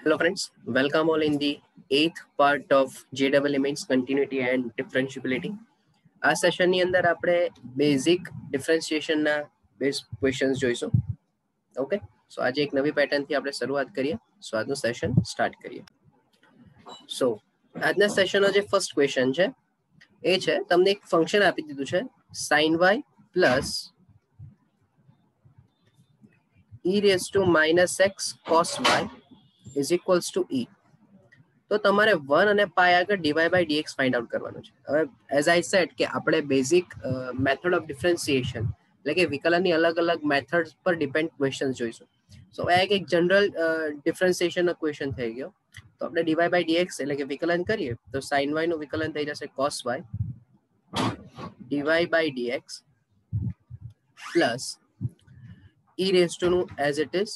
Hello friends, welcome all in the 8th part of JEE means continuity and differentiability. આ સેશનની અંદર આપણે basic ડિફરન્શિએશનના base questions જોઈશું. Okay, સો આજે એક નવી પેટર્નથી આપણે શરૂઆત કરીએ. સો આજનું સેશન સ્ટાર્ટ કરીએ. સો આજના સેશનનો જે ફર્સ્ટ ક્વેશ્ચન છે એ છે, તમને એક ફંક્શન આપી દીધું છે sin y plus e raised to minus x cos y is equals to e. તો તમારે 1 અને પાઈ આગળ dy by dx find out કરવાનું છે. હવે એઝ આઈ સેડ કે આપણે બેઝિક મેથડ ઓફ ડિફરન્સિએશન એટલે કે વિકલનની અલગ અલગ મેથડ્સ પર ડિપેન્ડ ક્વેશ્ચન જોઈશું. સો આ એક જનરલ ડિફરન્સિએશનનો ક્વેશ્ચન થઈ ગયો. તો આપણે dy by dx એટલે કે વિકલન કરીએ તો sin y નું વિકલન થઈ જશે cos y dy by dx plus e raised to નું એઝ ઇટ ઇઝ,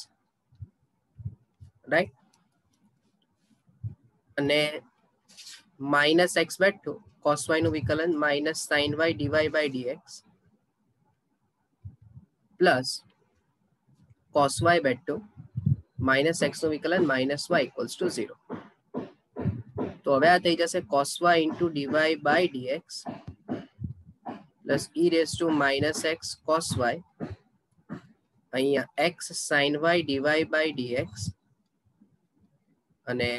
રાઈટ, અને minus x by 2 cos y નું વિકલન minus sin y dy by dx plus cos y by 2 minus x નું વિકલન માઇનસ y ઇક્વલ્સ ટુ 0. તો હવે આ થઈ જશે cos y into dy by dx plus e raise to minus x cos y, અહીંયા x sin y dy by dx અને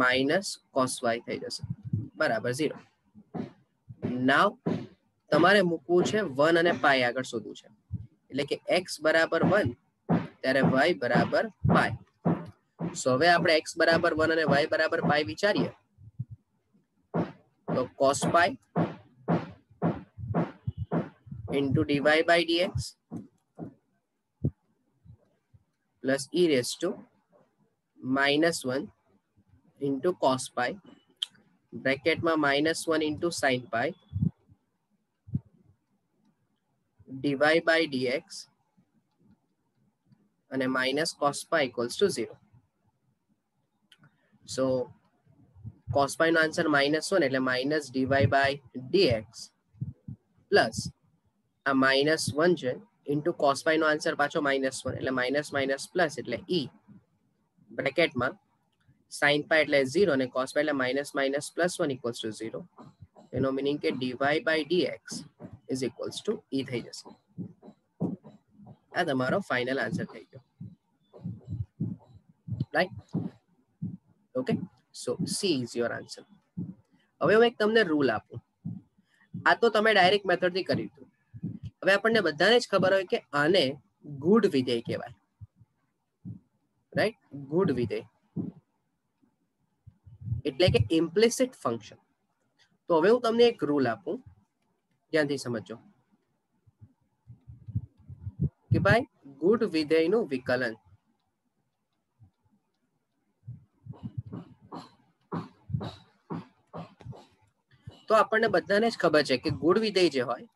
minus cos y થઈ જશે બરાબર 0. નાવ તમારે મૂકવું છે 1 અને પાઈ આગળ શોધવું છે, એટલે કે x બરાબર 1 ત્યારે y બરાબર પાઈ. સો હવે આપણે x બરાબર 1 અને y બરાબર પાઈ વિચારીએ તો cos pi into dy by dx plus e raise to minus 1 into cos pi બ્રેકેટમાં minus 1 into sin pi dy by dx અને minus cos pi equals to 0. So cos pi નો answer -1 એટલે minus dy by dx plus આ -1 છે into cos pi નો answer પાછો -1 એટલે minus minus plus એટલે e બ્રેકેટમાં sin પાઈ એટલે 0 અને cos પાઈ એટલે minus minus plus 1 equals to 0. એનો મીનિંગ કે dy by dx is equals to e થઈ જશે. આ તમારો ફાઇનલ આન્સર થઈ ગયો, right? Okay, so she is your answer. હવે હું એક તમને રૂલ આપું. આ તો તમે ડાયરેક્ટ મેથડથી કરી દીધું. હવે આપણને બધાને જ ખબર હોય કે આને ગુડ વિધેય કહેવાય, રાઈટ? ગુડ વિધેય એટલે કે ઇમ્પ્લિસિટ ફંક્શન. તો હવે હું તમને એક રૂલ આપું, ધ્યાનથી સમજો કે ભાઈ ગુડ વિધેયનું વિકલન તો આપણને બધાને જ ખબર છે કે ગુડ વિધેય જે હોય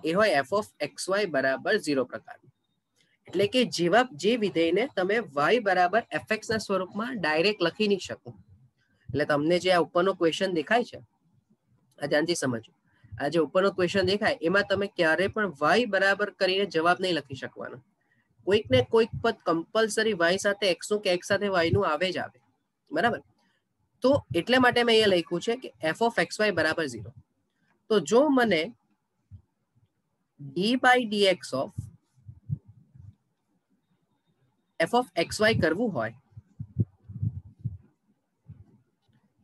એ હોય f of xy બરાબર 0 પ્રકારનું. એટલે કે જે વિધેયને તમે y બરાબર fx ના સ્વરૂપમાં ડાયરેક્ટ લખી નહીં શકો. એટલે તમને જે આ ઉપરનો ક્વેશ્ચન દેખાય છે, આ ધ્યાનથી સમજો, આ જે ઉપરનો ક્વેશ્ચન દેખાય એમાં તમે ક્યારે પણ y બરાબર કરીને જવાબ નહીં લખી શકવાનો. કોઈક ને કોઈક પદ કમ્પલસરી y સાથે x નું કે x સાથે y નું આવે જ આવે, બરાબર? તો એટલે માટે મેં અહીંયા લખ્યું છે કે f of xy બરાબર 0. તો જો મને d by dx of f of xy કરવું હોય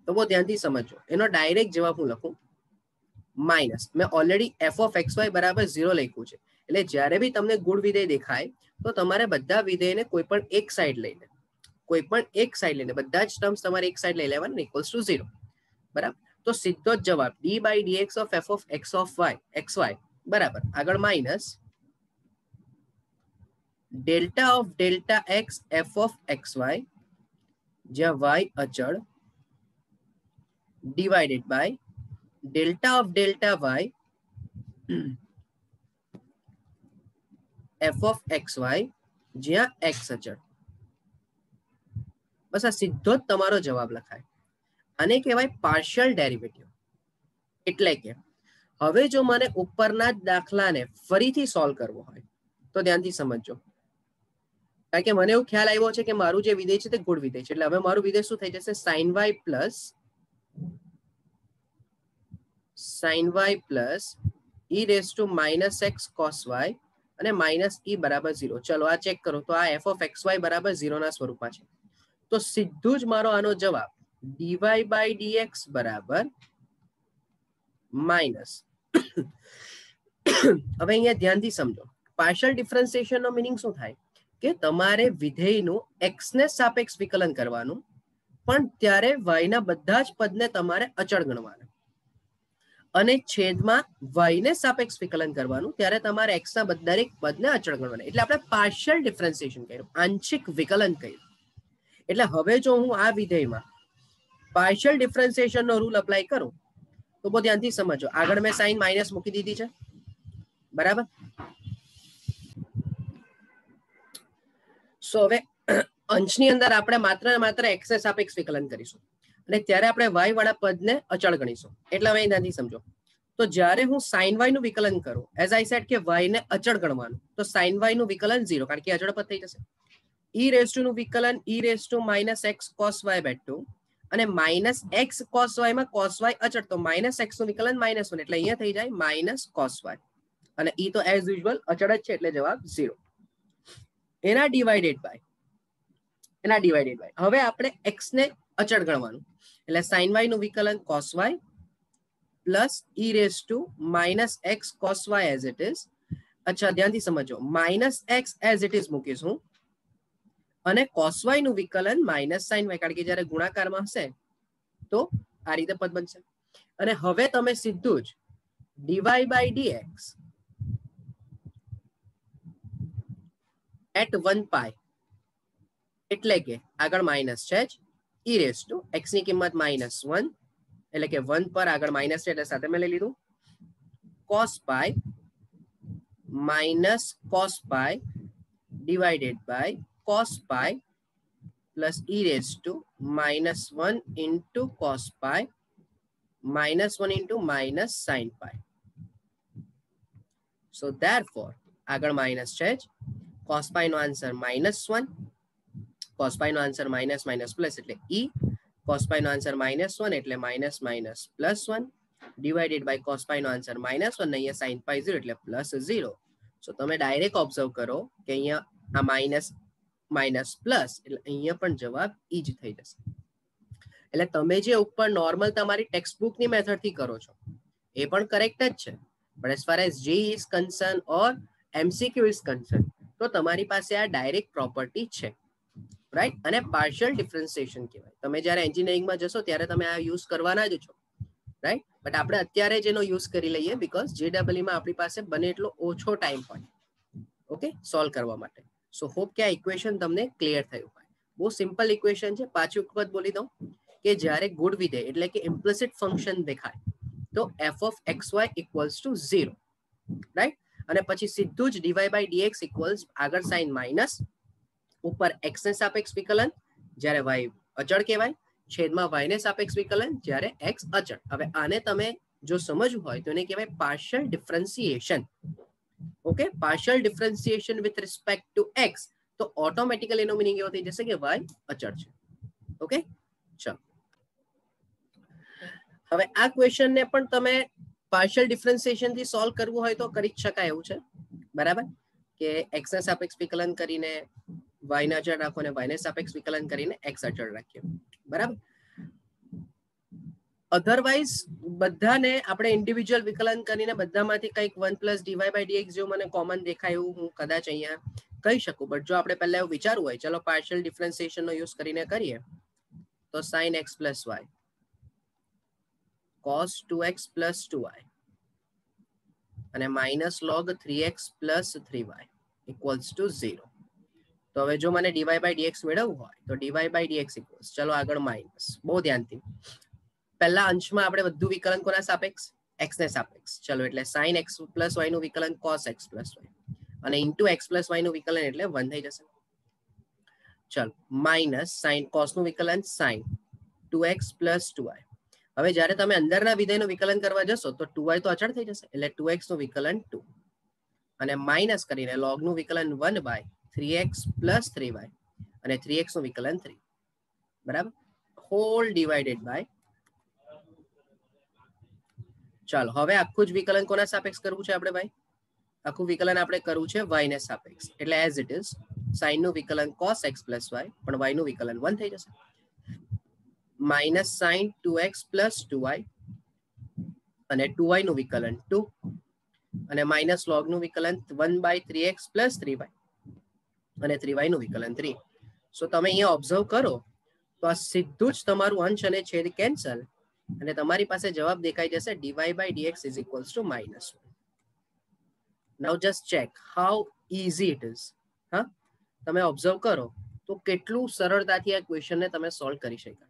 તો બહુ ધ્યાનથી સમજો, એનો ડાયરેક્ટ જવાબ હું લખું માઇનસ, મેં ઓલરેડી f of xy બરાબર 0 લખ્યું છે. એટલે જ્યારે બી તમને ગુણ વિધેય દેખાય તો તમારે બધા વિધેયને કોઈ પણ એક સાઈડ લઈને બધા જ ટર્મ્સ તમારે એક સાઈડ લઈ લેવાના ઇક્વલ્સ ટુ 0, બરાબર? તો સીધો જ જવાબ d by dx of f of x of y xy બરાબર આગળ minus delta of delta x f of xy જ્યાં y અચળ divided by delta of delta y f of xy જ્યાં x અચળ. બસ આ સીધો જ તમારો જવાબ લખાય. આને કહેવાય પાર્શિયલ ડેરિવેટિવ. એટલે કે હવે જો મને ઉપરના જ દાખલાને ફરીથી સોલ્વ કરવો હોય તો ધ્યાનથી સમજો, કારણ કે મને એવું ખ્યાલ આવ્યો છે કે મારું જે વિધેય છે તે ગુણ વિધેય છે, એટલે હવે મારું વિધેય શું થઈ જશે? sin y plus e raise to minus x cos y અને માઇનસ e બરાબર 0. ચલો આ ચેક કરો તો આ f ઓફ એક્સ વાય બરાબર 0 ના સ્વરૂપમાં છે. તો સીધું જ મારો આનો જવાબ dy બાય dx બરાબર માઇનસ. હવે અહીંયા ધ્યાનથી સમજો, પાર્શિયલ ડિફરન્સિએશન નો મીનિંગ શું થાય કે તમારે વિધેયનું x ને સાપેક્ષ વિકલન કરવાનું, પણ ત્યારે y ના બધા જ પદને તમારે અચળ ગણવાના, અને છેદમાં y ને સાપેક્ષ વિકલન કરવાનું, ત્યારે તમારે x ના દરેક પદને અચળ ગણવાના. એટલે આપણે પાર્શિયલ ડિફરન્સિએશન કર્યું, આંશિક વિકલન કર્યું. એટલે હવે જો હું આ વિધેયમાં પાર્શિયલ ડિફરન્સિએશન નો રૂલ અપ્લાય કરું તો બહુ ધ્યાનથી સમજો. આગળ મેં સાઇન માઇનસ મૂકી દીધી છે, બરાબર? સો હવે અંશની અંદર આપણે માત્ર ને માત્ર x ને સાપેક્ષ વિકલન કરીશું, અને ત્યારે આપણે y વાળા પદને અચળ ગણીશું. એટલે હવે ધ્યાનથી સમજો. તો જ્યારે હું sin y નું વિકલન કરું, એઝ આઈ સેડ કે y ને અચળ ગણવાનું, તો sin y નું વિકલન 0, કારણ કે અચળ પદ થઈ જશે. e રેઝ ટુ નું વિકલન e raise to minus x cos y by 2, અને માઇનસ એક્સ કોસ વાય માં કોસ વાય અચળ, તો માઇનસ એક્સ નું વિકલન -1, એટલે અહીંયા થઈ જાય માઇનસ કોસ વાય, અને e તો એઝ યુઝ્યુઅલ અચળ જ છે, એટલે જવાબ 0. એના ડિવાઇડેડ બાય હવે આપણે x ને અચળ ગણવાનું, એટલે sin y નું વિકલન cos y plus e raise to minus x cos y as it is. અચ્છા, ધ્યાનથી સમજો, minus x as it is મૂકીશું, અને cos y નું વિકલન માઇનસ sin y, કારણ કે જ્યારે ગુણાકારમાં હશે તો આ રીતે પદ બનશે. અને હવે તમે સીધું જ dy બાય dx એટ 1 પાય, એટલે કે આગળ માઇનસ છે જ, e રેઝ ટુ x ની કિંમત -1, એટલે કે 1 પર આગળ માઇનસ છે એટલે સાથે મેં લઈ લીધું, cos pi minus cos pi divided by cos pi plus e raise to -1 into cos pi -1 into minus sin pi. So therefore આગળ માઇનસ છે જ, cos પાય નો આન્સર -1, cos પાય નો આન્સર માઇનસ માઇનસ પ્લસ એટલે e, cos pi નો answer -1 એટલે minus minus +1, divided by cos pi નો answer -1, ને અહીંયા sin પાય 0 એટલે +0. સો તમે ડાયરેક્ટ ઓબ્ઝર્વ કરો કે અહીંયા આ માઇનસ માઇનસ પ્લસ, એટલે અહીંયા પણ જવાબ ઈ જ થઈ જશે. એટલે તમે જે ઉપર નોર્મલ તમારી ટેક્સ્ટ બુકની મેથડથી કરો છો એ પણ કરેક્ટ જ છે, પણ એઝ ફાર એઝ જે is concern or MCQ is concern, તો તમારી પાસે આ ડાયરેક્ટ પ્રોપર્ટી છે, રાઈટ? અને પાર્શિયલ ડિફરન્સિએશન કહેવાય. તમે જ્યારે એન્જિનિયરિંગમાં જશો ત્યારે તમે આ યુઝ કરવાના જ છો, રાઈટ? બટ આપણે અત્યારે જ એનો યુઝ કરી લઈએ, બીકોઝ જેડબલઈમાં આપણી પાસે બને એટલો ઓછો ટાઈમ હોય, ઓકે, સોલ્વ કરવા માટે. સો હોપ કે આ ઇક્વેશન તમને ક્લિયર થયું હોય. બહુ સિમ્પલ ઇક્વેશન છે. પાછી વખત બોલી દઉં કે જ્યારે ગુણ વિધેય એટલે કે ઇમ્પ્લિસિટ ફંક્શન દેખાય તો f of xy equals to 0, right? અને પછી સીધું જ dy બાય dx ઇક્વલ્સ આગળ સાઇન માઇનસ, ઉપર x ને સાપેક્ષ વિકલન જ્યારે y અચળ કહેવાય, છેદમાં y ને સાપેક્ષ વિકલન જ્યારે x અચળ. હવે આને તમે જો સમજવું હોય તો એને કહેવાય partial differentiation. Okay, partial differentiation with respect to x, તો ઓટોમેટિકલી એનો મીનિંગ એવો થઈ જશે કે y અચળ છે. ઓકે, ચલો હવે આ ક્વેશ્ચન ને પણ તમે પાર્શિયલ ડિફરન્સિએશન થી સોલ્વ કરવું હોય તો કરી શકાય એવું છે, બરાબર? કે x ને સાપેક્ષ વિકલન કરીને y ને અચળ રાખો, અને y ને સાપેક્ષ વિકલન કરીને x અચળ રાખીએ, બરાબર? અધરવાઇઝ બધાને આપણે ઇન્ડિવિજ્યુઅલ વિકલન કરીને બધામાંથી કંઈક 1 પ્લસ dy બાય dx જેવું મને કોમન દેખાય એવું હું કદાચ અહીંયા કહી શકું. બટ જો આપણે પહેલા એવું વિચારવું હોય, ચલો પાર્શિયલ ડિફરન્સિએશન નો યુઝ કરીને કરીએ, તો sin x plus y cos 2x plus 2y અને minus log 3x plus 3y equals to 0. તો હવે જો મને dy બાય dx મેળવવું હોય તો dy બાય dx ઇક્વલ્સ, ચલો આગળ માઇનસ, બહુ ધ્યાનથી પહેલા અંશમાં આપણે બધું વિકલન કોના સાપેક્ષ? x ને સાપેક્ષ. ચલો એટલે sin x પ્લસ y નું વિકલન cos x પ્લસ y, અને ઇન્ટુ x પ્લસ y નું વિકલન એટલે 1 થઈ જશે. ચલો માઇનસ sin cos નું વિકલન sin 2x પ્લસ 2y. હવે જ્યારે તમે અંદરના વિધેયનું વિકલન કરવા જશો તો 2y તો અચળ થઈ જશે, એટલે 2x નું વિકલન 2, અને માઇનસ કરીને log નું વિકલન 1 બાય 3x plus 3y અને 3x નું વિકલન 3 બરાબર હોલ ડિવાઇડેડ બાય ચાલો હવે આખું જ વિકલન કોના સાપેક્ષ કરવું છે આપણે ભાઈ આખું વિકલન આપણે કરવું છે y ને સાપેક્ષ એટલે એઝ ઇટ ઇઝ sin નું વિકલન cos x plus y પણ y નું વિકલન 1 થઈ જશે minus sin 2x plus 2y અને 2y નું વિકલન 2 અને માઇનસ log નું વિકલન 1/3x plus 3y અને 3y નું વિકલન 3 સો તમે અહીંયા ઓબ્ઝર્વ કરો તો આ સીધું જ તમારું અંશ અને છેદ કેન્સલ અને તમારી પાસે જવાબ દેખાઈ જશે dy by dx is equals to -1. Now just check how easy it is. હા તમે ઓબ્ઝર્વ કરો તો કેટલું સરળતાથી આ ક્વેશ્ચનને તમે સોલ્વ કરી શકાય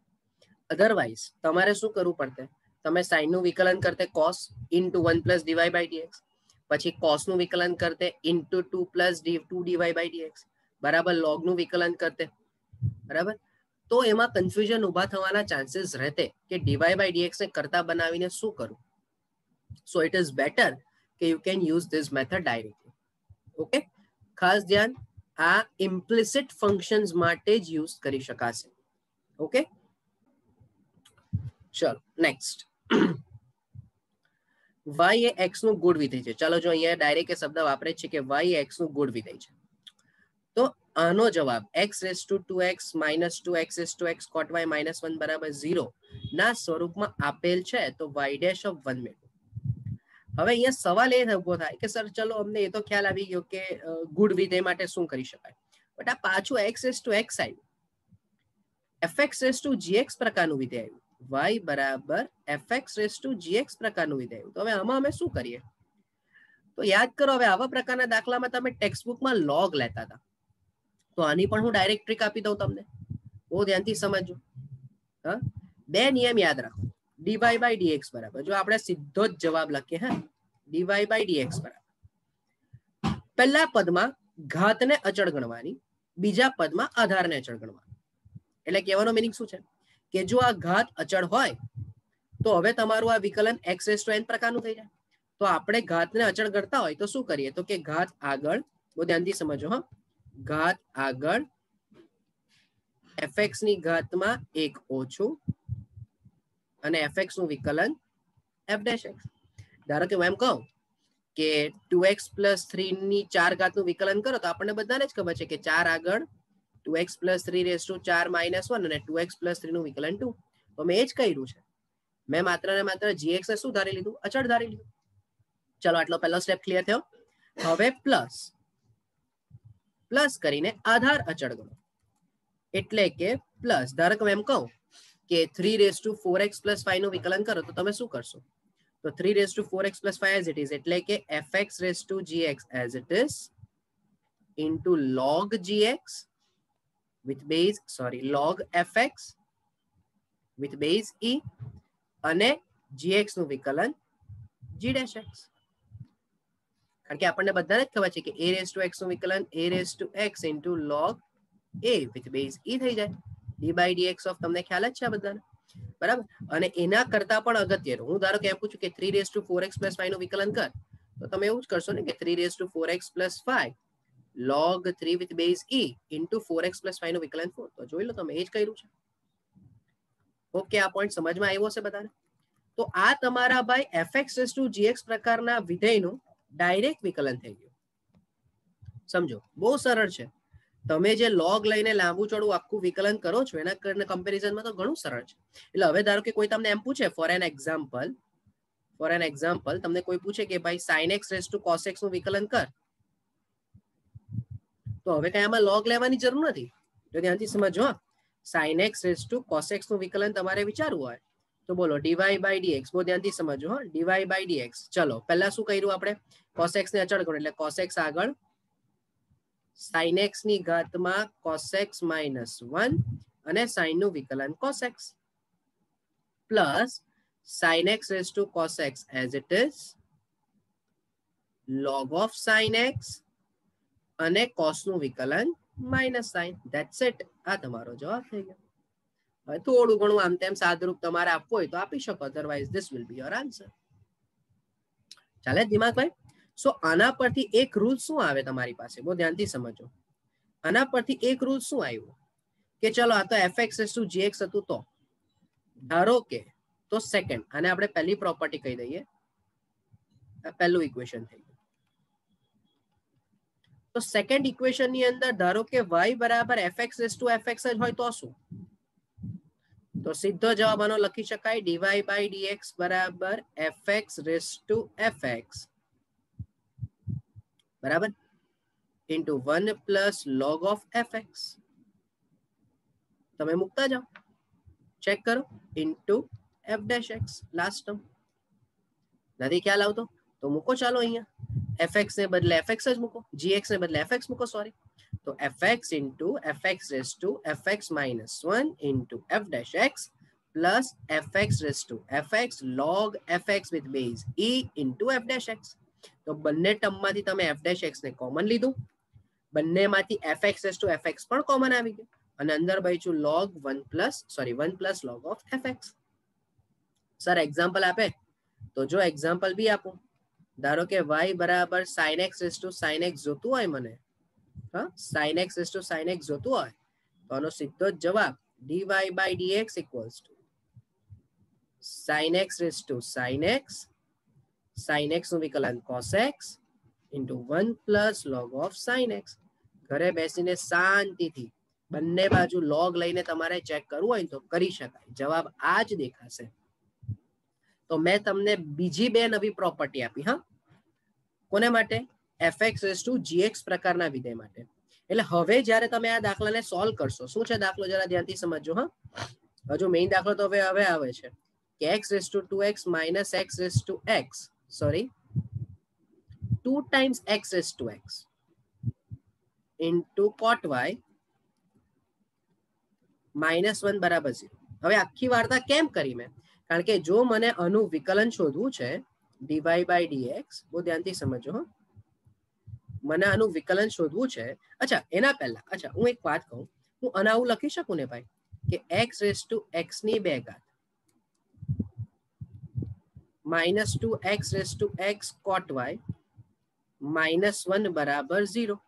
અધરવાઇઝ તમારે શું કરવું પડતે તમે sin નું વિકલન કરતે cos into 1 plus dy by dx પછી cos નું વિકલન કરતે into 2 plus 2 dy by dx બરાબર log નું વિકલન કરતે બરાબર તો એમાં કન્ફ્યુઝન ઊભા થવાના ચાન્સીસ રહેતે કે dy by dx ને કરતા બનાવીને શું કરું સો ઇટ ઇઝ બેટર કે you can use this method directly okay ખાસ ધ્યાન આ ઇમ્પ્લિસિટ ફંક્શન્સ માટે જ યુઝ કરી શકાશે ઓકે ચલો નેક્સ્ટ y એ x નું ગુણ વિધેય છે ચાલો જો અહીંયા ડાયરેક્ટ એ શબ્દ વાપરે છે કે y એ x નું ગુણ વિધેય છે તો આનો જવાબ x raised to 2x minus 2x raised to x cot y minus 1 બરાબર 0 ના સ્વરૂપમાં આપેલ છે તો y dash of 1 મેળવો હવે અહીંયા સવાલ એ ઉભો થાય કે સર ચલો અમને એ તો ખ્યાલ આવી ગયો કે ગુણ વિધેય માટે શું કરી શકાય બટ આ પાછું x raised to x આવ્યું fx raised to gx પ્રકારનું વિધેય આવ્યું y બરાબર fx raised to gx પ્રકારનું વિધેય આવ્યું તો હવે આમાં અમે શું કરીએ તો યાદ કરો હવે આવા પ્રકારના દાખલામાં તમે ટેક્સ્ટ બુકમાં log લેતા હતા તો આની પણ હું ડાયરેક્ટ ટ્રીક આપી દઉં તમને બહુ ધ્યાનથી સમજજો હા બે નિયમ યાદ રાખો dy by dx બરાબર જો આપણે સીધો જ જવાબ લખીએ હા dy by dx બરાબર પહેલા પદમાં ઘાતને અચળ ગણવાની બીજા પદમાં આધારને અચળ ગણવાની એટલે કહેવાનો મીનિંગ શું છે કે જો આ ઘાત અચળ હોય તો હવે તમારું આ વિકલન x raised to n પ્રકારનું થઈ જાય તો આપણે ઘાતને અચળ ગણતા હોય તો શું કરીએ તો કે ઘાત આગળ બહુ ધ્યાનથી સમજો હા ઘાત આગળ fx ની ઘાતમાં 1 ઓછું અને fx નું વિકલન f dash x ધારો કે હું એમ કહું કે 2x plus 3 ની 4 ઘાતનું વિકલન કરો તો આપણને બધાને જ ખબર છે કે 4 આગળ 2x plus 3 raised to 4 minus 1 અને 2x plus 3 નું વિકલન 2 તો મેં એ જ કર્યું છે મેં માત્ર ને માત્ર gx ને શું ધારી લીધું અચળ ધારી લીધું ચલો આટલો પહેલો સ્ટેપ ક્લિયર થયો હવે પ્લસ કરીને આધાર અચળ ગણો એટલે કે પ્લસ ધારો કે એમ કહું કે 3 raised to 4x plus 5 નું વિકલન કરો તો તમે શું કરશો તો 3 raised to 4x plus 5 as it is એટલે કે fx raised to gx as it is into log gx with base log fx with base e અને gx નું વિકલન g dash x કારણ કે આપણને બધાને જ ખબર છે કે a raised to x નું વિકલન a raised to x into log a with base e થઈ જાય d by dx of તમને ખ્યાલ જ છે આ બધાને બરાબર અને એના કરતા પણ અગત્યનું હું ધારો કે એમ પૂછું કે 3 raised to 4x plus 5 નું વિકલન કર તો તમે એવું જ કરશો ને કે 3 raised to 4x plus 5 log 3 with base e into 4x plus 5 નું વિકલન 4 તો જોઈ લો તમે એ જ કર્યું છે ઓકે આ પોઈન્ટ સમજમાં આવ્યો છે બધાને તો આ તમારા ભાઈ fx raised to gx પ્રકારના વિધેયનું ડાયરેક્ટ વિકલન થઈ ગયું સમજો બહુ સરળ છે તમે જે log લઈને લાંબુ ચોડું આખું વિકલન કરો છો એના કમ્પેરિઝનમાં તો ઘણું સરળ છે એટલે હવે ધારો કે કોઈ તમને એમ પૂછે ફોર એન એક્ઝામ્પલ તમને કોઈ પૂછે કે ભાઈ sin x raised to cos x નું વિકલન કર તો હવે કઈ આમાં log લેવાની જરૂર નથી જો ધ્યાનથી સમજો sin x raised to cos x નું વિકલન તમારે વિચારવું હોય તો બોલો dy by dx બહુ ધ્યાનથી સમજો હા dy by dx ચલો પહેલા શું કર્યું આપણે cos x ને અચળ ગણો એટલે cos x આગળ sin x ની ઘાતમાં cos x minus 1 અને sin નું વિકલન cos x plus sin x raised to cos x as it is log of sin x અને cos નું વિકલન minus sin that's it આ તમારો જવાબ થઈ ગયો હવે થોડું ઘણું આમ તેમ સાદરૂપ તમારે આપવું હોય તો આપી શકો otherwise this will be your answer ચાલે દિમાગ ભાઈ સો આના પરથી એક રૂલ શું આવે તમારી પાસે બહુ ધ્યાનથી સમજો આના પરથી એક રૂલ શું આવ્યો કે ચલો આ તો fx રેસ ટુ gx હતું, તો ધારો કે તો સેકન્ડ આને આપણે પહેલી પ્રોપર્ટી કહી દઈએ, આ પહેલું ઇક્વેશન થઈ ગયું. તો સેકન્ડ ઇક્વેશન ની અંદર ધારો કે y બરાબર fx રેસ ટુ fx જ હોય તો શું? તો સીધો જવાબ આનો લખી શકાય dy બાય dx બરાબર fx રેસ ટુ fx બરાબર into 1 plus log of fx. તમે મૂકતા જાઓ, ચેક કરો, into f dash x last term. નથી ખ્યાલ આવતો તો મૂકો, ચાલો અહીંયા fx ને બદલે fx જ મૂકો, gx ને બદલે fx મૂકો, સોરી. તો fx into fx raise to fx minus 1 into f dash x plus fx raise to fx log fx with base e into f dash x. તો બંને ટર્મમાંથી તમે f ડેશ x ને common લીધું, બંનેમાંથી fx raise to fx પણ common આવી ગયું અને અંદર બચ્યું log 1 plus log of fx. Sir example આપે તો જો એક્ઝામ્પલ બી આપું, ધારો કે y બરાબર sin x raise to sin x જોતું હોય મને, હા sin x raise to sin x જોતું હોય તો આનો સીધો જ જવાબ dy by dx equals to sin x raise to sin x નું વિકલન cos x into 1 plus log of sin x. ઘરે બેસીને શાંતિથી બંને બાજુ log લઈને તમારે ચેક કરવું હોય તો કરી શકાય, જવાબ આ જ દેખાશે. તો મેં તમને બીજી બે નવી પ્રોપર્ટી આપી, હા કોને માટે? fx રેસ ટુ gx પ્રકારના વિધેય માટે. એટલે હવે જ્યારે તમે આ દાખલાને સોલ્વ કરશો, શું છે દાખલો જરા ધ્યાનથી સમજજો. હા હજુ મેઇન દાખલો તો હવે આવે છે કે x raise to 2x minus x raise to x, sorry 2 times x raise to x into cot y minus 1 બરાબર 0. હવે આખી વાર્તા કેમ કરી મેં? કારણ કે જો મને આનું વિકલન શોધવું છે dy by dx, બહુ ધ્યાનથી સમજો, હા મને આનું વિકલન શોધવું છે. અચ્છા એના પહેલા હું એક વાત કહું, હું આના આવું લખી શકું ને ભાઈ કે x રેસ ટુ x ની 2 ઘાત minus 2x raise to x cot y minus 1 બરાબર 0.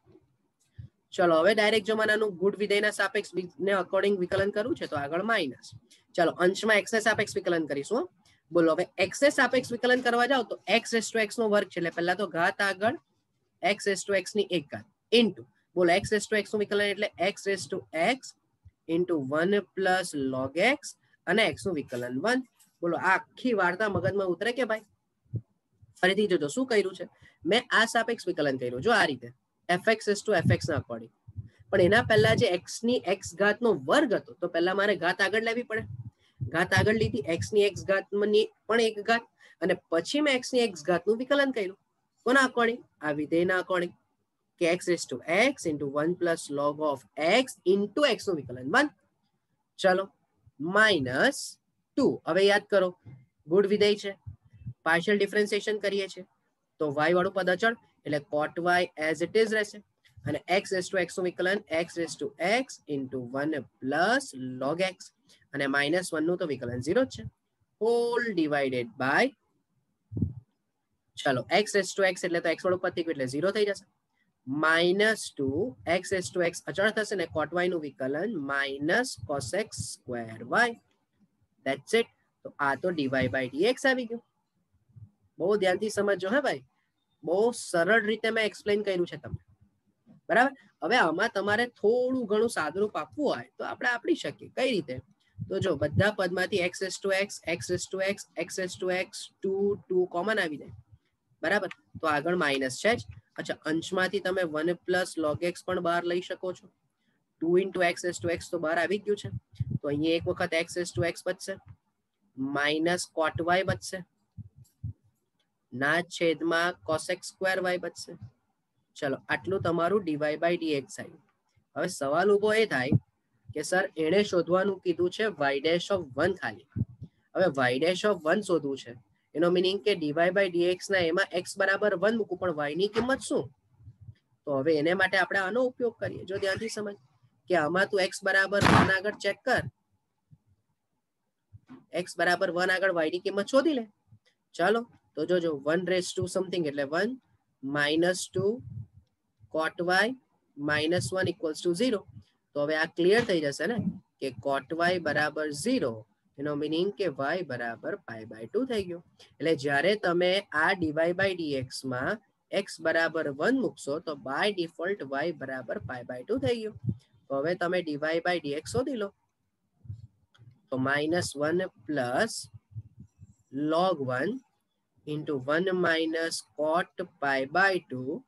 ચલો હવે ડાયરેક્ટ જો મને આનું ગુડ વિધેયના સાપેક્ષ ને અકોર્ડિંગ વિકલન કરવું છે તો આગળ માઇનસ, ચલો અંશમાં x ને સાપેક્ષ વિકલન કરીશું. બોલો હવે x ને સાપેક્ષ વિકલન કરવા જાવ તો x રેસ ટુ x નો વર્ગ છે, એટલે પહેલા તો ઘાત આગળ x રેસ ટુ x ની 1 ઘાત ઇન્ટુ બોલો x રેસ ટુ x નું વિકલન એટલે x raise to x into 1 plus log x અને x નું વિકલન 1. બોલો આ આખી વાર્તા મગજમાં ઉતરે કે ભાઈ? ફરીથી જોજો શું કર્યું છે મેં, આ સાપેક્ષ વિકલન કર્યું જો આ રીતે fx રેસ ટુ fx ના અકોર્ડિંગ, પણ એના પહેલા જે x ની x ઘાત નો વર્ગ હતો તો પહેલા મારે ઘાત આગળ લેવી પડે, ઘાત આગળ લીધી x ની x ઘાત ની પણ 1 ઘાત અને પછી મેં x ની x ઘાત નું વિકલન કર્યું. કોના અકોર્ડિંગ? આ વિધેયના અકોર્ડિંગ કે x raise to x into 1 plus log of x into x નું વિકલન 1. ચલો માઇનસ 2. હવે યાદ કરો ગુડ વિધેય છે, પાર્શિયલ ડિફરન્સિએશન કરીએ છીએ તો y વાળું પદ અચળ એટલે cot y as it is રહેશે અને x રેસ ટુ x નું વિકલન x raise to x into 1 plus log x અને માઇનસ 1 નું તો વિકલન 0 જ છે, હોલ ડિવાઇડેડ બાય ચલો x રેસ ટુ x એટલે તો x વાળું પદ થઈ ગયું એટલે 0 થઈ જશે, minus 2 x raise to x અચળ થશે ને cot y નું વિકલન minus cos x square y. That's it. તો આ તો dy by dx આવી ગયું. બહુ ધ્યાનથી સમજજો હે ભાઈ, બહુ સરળ રીતે મેં એક્સપ્લેન કર્યું છે તમને, બરાબર. હવે આમાં તમારે થોડું ઘણું સાદુરૂપ આપવું હોય તો આપણે આપી શકીએ. કઈ રીતે? તો જો બધા પદમાંથી x raise to x, x raise to x, x raise to x 2 common આવી જાય, બરાબર. તો આગળ માઇનસ છે જ. અચ્છા અંશમાંથી તમે 1 પ્લસ log x પણ બહાર લઈ શકો છો, 2 into x raise to x તો બહાર આવી ગયું છે, તો અહીંયા એક વખત x રેસ ટુ x બચશે માઇનસ cot y બચશે ના છેદમાં cos x સ્ક્વેર y બચશે. ચલો આટલું તમારું dy by dx આવ્યું. હવે સવાલ ઉભો એ થાય કે સર એણે શોધવાનું કીધું છે y dash of 1 ખાલી. હવે y dash of 1 શોધવું છે એનો મીનિંગ કે dy by dx ના એમાં x બરાબર 1 મૂકું પણ y ની કિંમત શું? તો હવે એને માટે આપણે આનો ઉપયોગ કરીએ. જો ધ્યાનથી સમજ કે આમાં તું x બરાબર 1 આગળ ચેક કર, x બરાબર 1 આગળ y ની કિંમત શોધી લે. ચાલો તો જોજો 1 રેસ ટુ સમથિંગ એટલે 1 minus 2 cot y -1 equals to 0. તો હવે આ ક્લિયર થઈ જશે ને કે cot y બરાબર 0, એનો મીનિંગ કે y બરાબર π/2 થઈ ગયો. એટલે જ્યારે તમે આ dy by dx માં x બરાબર 1 મૂકશો તો બાય ડિફોલ્ટ y બરાબર π/2 થઈ ગયું. તો હવે તમે dy by dx શોધી લો. તો -1 plus log 1 into 1 minus cot π/2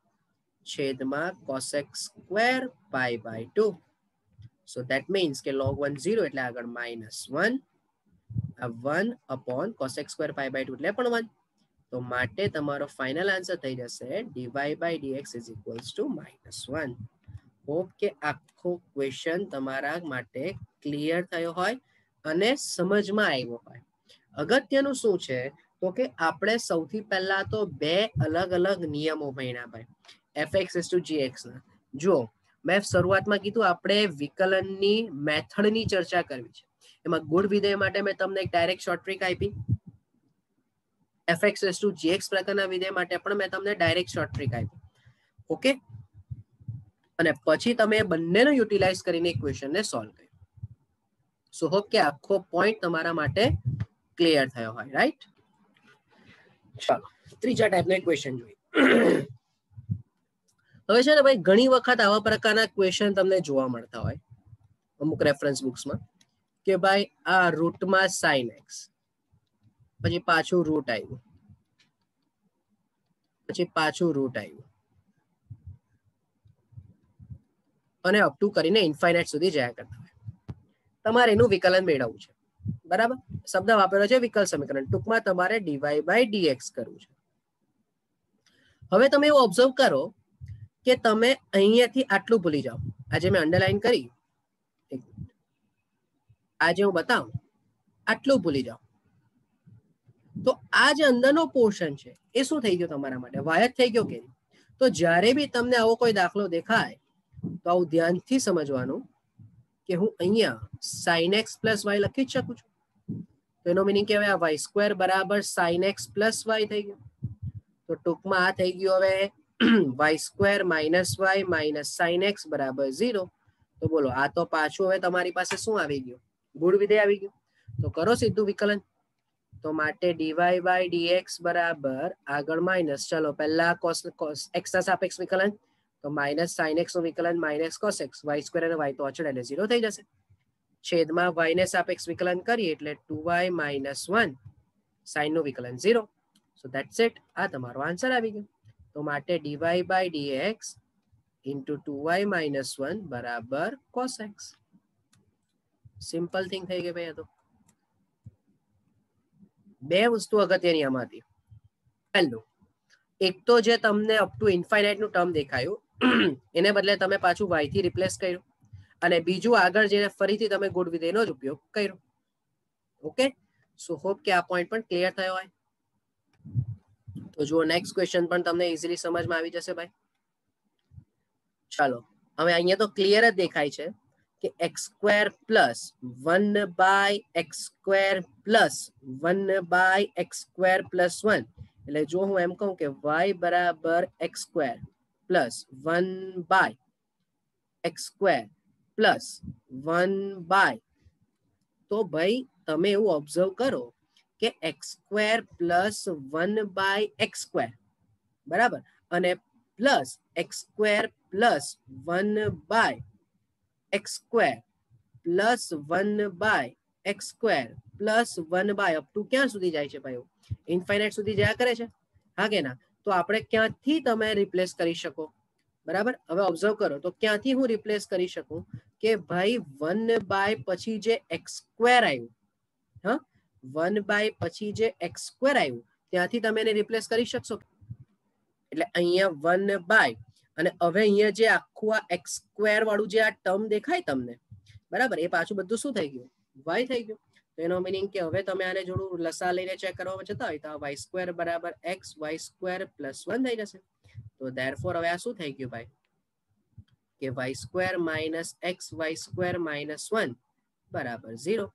છેદમાં cosec square π/2. So that means કે log 1 0 એટલે આગળ -1, આ 1 upon cosec square π/2 એટલે પણ 1. તો માટે તમારો ફાઇનલ આન્સર થઈ જશે dy by dx is equals to -1. Hope કે આખો ક્વેશ્ચન તમારા માટે ક્લિયર થયો હોય અને સમજમાં આવ્યો હોય. અગત્યનું શું છે તો કે આપણે સૌથી પહેલા તો બે અલગ અલગ નિયમો ભણ્યા ભાઈ fx/gx ના. જો મેં શરૂઆતમાં કીધું આપણે વિકલનની મેથડની ચર્ચા કરવી છે. એમાં ગુણ વિધેય માટે મેં તમને એક ડાયરેક્ટ શોર્ટ ટ્રીક આપી. fx/gx પ્રકારના વિધેય માટે પણ મેં તમને ડાયરેક્ટ શોર્ટ ટ્રીક આપી. ઓકે, અને પછી તમે બંનેનો યુટિલાઇઝ કરીને ઇક્વેશનને સોલ્વ કર્યું. સો હોપ કે આખો પોઈન્ટ તમારા માટે ક્લિયર થયો હોય. રાઈટ, ચાલો ત્રીજા ટાઈપનો ઇક્વેશન જોઈએ. હવે છે ને ભાઈ ઘણી વખત આવા પ્રકારના ક્વેશ્ચન તમને જોવા મળતા હોય અમુક રેફરન્સ બુક્સમાં કે ભાઈ આ રૂટમાં sin x, પછી પાછું રૂટ આવ્યું, પછી પાછું રૂટ આવ્યું અને અપ ટુ કરીને ઇન્ફાઇનાઇટ સુધી જયા કરતા હોય. તમારે એનું વિકલન મેળવવું છે. બરાબર, શબ્દ વાપરેલો છે વિકલ સમીકરણ. ટૂંકમાં તમારે dy by dx કરવું છે. હવે તમે એવું ઓબ્ઝર્વ કરો કે તમે અહીંયાથી આટલું ભૂલી જાઓ. આજે મેં અંડરલાઈન કરી, આજે હું બતાવું, આટલું ભૂલી જાઓ. તો આ જે અંદરનો પોર્શન છે એ શું થઈ ગયો તમારા માટે? વાય જ થઈ ગયો કે? તો જ્યારે બી તમને આવો કોઈ દાખલો દેખાય તો આવું ધ્યાનથી સમજવાનું કે હું અહીંયા sin x plus y લખી જ શકું છું. તો એનો મિનિંગ કે હવે આ y² બરાબર sin x plus y થઈ ગયો. તો ટૂંકમાં આ થઈ ગયું હવે y² minus y minus sin x બરાબર 0. તો બોલો આ તો પાછું હવે તમારી પાસે શું આવી ગયું? ગુણ વિધેય આવી ગયું. તો કરો સીધું વિકલન. તો માટે dy by dx બરાબર આગળ માઇનસ, ચલો પહેલા cos x ના સાપેક્ષ વિકલન, તો માઇનસ sin x નું વિકલન માઇનસ cos x, y² અને y તો અચળ એટલે 0 થઈ જશે. છેદમાં y ને સાપેક્ષ વિકલન કરીએ એટલે 2y minus 1, sin નું વિકલન 0. સો ધેટ્સ ઇટ. આ તમારો આન્સર આવી ગયો. તો માટે dy by dx into 2y minus 1 બરાબર cos x. સિમ્પલ થિંગ થઈ ગઈ ભાઈ. આ તો બે વસ્તુ અગત્યની આમાંથી. પહેલું, એક તો જે તમને અપ ટુ ઇન્ફાઇનાઇટ નું ટર્મ દેખાયું એને બદલે તમે પાછું y થી રિપ્લેસ કર્યું, અને બીજું આગળ જઈને ફરીથી તમે ગુણ વિધેયનો જ ઉપયોગ કર્યો. ઓકે, સો હોપ કે આ પોઈન્ટ પણ ક્લિયર થયો હોય. તો જુઓ નેક્સ્ટ ક્વેશ્ચન પણ તમને ઇઝીલી સમજમાં આવી જશે ભાઈ. ચાલો હવે અહીંયા તો ક્લિયર જ દેખાય છે કે x² plus 1 by x² plus 1 by x² plus 1. એટલે જો હું એમ કહું કે y બરાબર x² plus 1 by x² plus 1 by, તો ભાઈ તમે એવું ઓબ્ઝર્વ કરો કે x² plus 1 by x², બરાબર, અને plus x² plus 1 by x² plus 1 by x² plus 1 by up to ક્યાં સુધી જાય છે ભાઈ? ઇન્ફાઇનાઇટ સુધી જયા કરે છે, હા કે ના? તો આપણે ક્યાંથી તમે રિપ્લેસ કરી શકો? બરાબર, હવે ઓબ્ઝર્વ કરો તો ક્યાંથી હું રિપ્લેસ કરી શકું કે ભાઈ 1 by પછી જે x² આવ્યું, હા 1 by પછી જે x² આવ્યું ત્યાંથી તમે એને રિપ્લેસ કરી શકશો. એટલે અહીંયા 1 by, અને હવે અહીંયા જે આખું આ x² વાળું જે આ ટર્મ દેખાય તમને, બરાબર, એ પાછું બધું શું થઈ ગયું? y થઈ ગયું. તો એનો મીનિંગ કે હવે તમે આને જોડું લસા લઈને ચેક કરવા જતા હોય તો આ y² બરાબર x y² plus 1 થઈ જશે. તો ધેરફોર હવે આ શું થઈ ગયું ભાઈ કે y² minus x y² minus 1 બરાબર 0.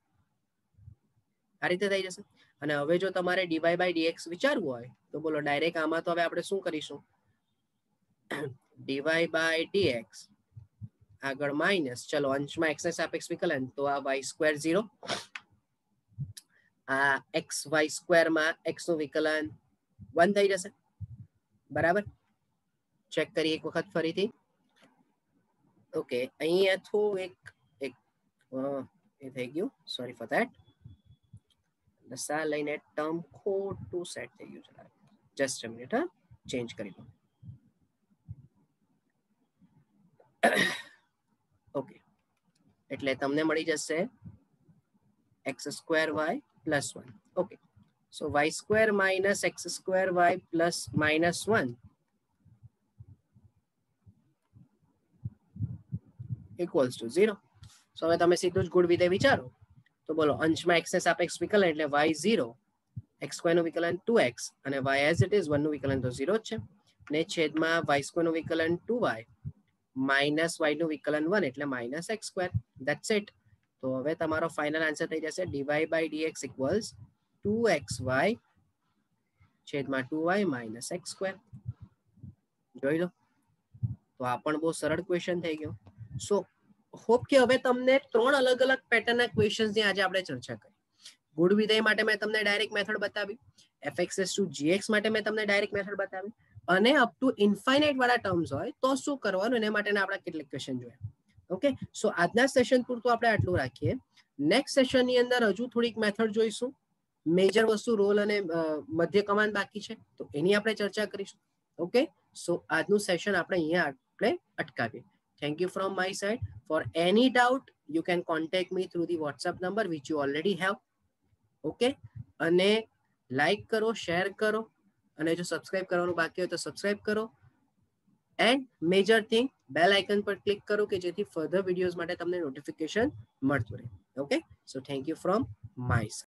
આ રીતે થઈ જશે. અને હવે જો તમારે dy by dx વિચારવું હોય તો બોલો ડાયરેક્ટ આમાં તો હવે આપણે શું કરીશું? dy by dx આગળ માઇનસ, ચલો અંશમાં x ને સાપેક્ષ વિકલન, તો આ y² 0, આ xy² માં x નું વિકલન 1 થઈ જશે, બરાબર. ચેક કરીએ એક વખત ફરીથી. ઓકે, અહીંયા થોડું એક એ થઈ ગયું, સોરી ફોર ધેટ. દસા લઈને ટર્મ ખોટું સેટ થઈ ગયું છે. જસ્ટ અ મિનિટ, હા, ચેન્જ કરી દો. ઓકે, એટલે તમને મળી જશે x² y plus 1. Okay, so y² minus x² y plus minus 1 equals to 0. સો હવે તમે સીધું જ ગુણ વિધેય વિચારો તો બોલો, અંશમાં x ને સાપેક્ષ વિકલન એટલે y0, x² નું વિકલન 2x અને y એઝ ઇટ ઇઝ 1 નું વિકલન તો 0 જ છે, ને છેદમાં y² નું વિકલન 2y માઇનસ y નું વિકલન 1 એટલે માઇનસ x². That's it. તો હવે તમારો ફાઇનલ આન્સર થઈ જશે dy by dx equals 2xy છેદમાં 2y માઇનસ x². જોઈ લો, તો આ પણ બહુ સરળ ક્વેશ્ચન થઈ ગયો. સો હોપ કે હવે તમને 3 અલગ અલગ પેટર્નના ક્વેશ્ચન્સની આજે આપણે ચર્ચા કરી. ગુણ વિધેય માટે મેં તમને ડાયરેક્ટ મેથડ બતાવી, fx/gx માટે મેં તમને ડાયરેક્ટ મેથડ બતાવી, અને અપ ટુ ઇન્ફાઇનાઇટ વાળા ટર્મ્સ હોય તો શું કરવાનું એના માટેના આપણા કેટલાક ક્વેશ્ચન જોયા. ઓકે, સો આજના સેશન પૂરતું આપણે આટલું રાખીએ. નેક્સ્ટ સેશનની અંદર હજુ થોડીક મેથડ જોઈશું. મેજર વસ્તુ રોલ અને મધ્ય કમાન બાકી છે, તો એની આપણે ચર્ચા કરીશું. ઓકે, સો આજનું સેશન આપણે અહીંયા આપણે અટકાવીએ. Thank you from my side. For any doubt, you can contact me through the WhatsApp number which you already have. Okay, અને લાઈક કરો, શેર કરો, અને જો સબસ્ક્રાઇબ કરવાનું બાકી હોય તો સબસ્ક્રાઇબ કરો. And major thing, bell icon પર ક્લિક કરો કે જેથી ફર્ધર વિડીયોઝ માટે તમને નોટિફિકેશન મળતું રહે. Okay, so thank you from my side.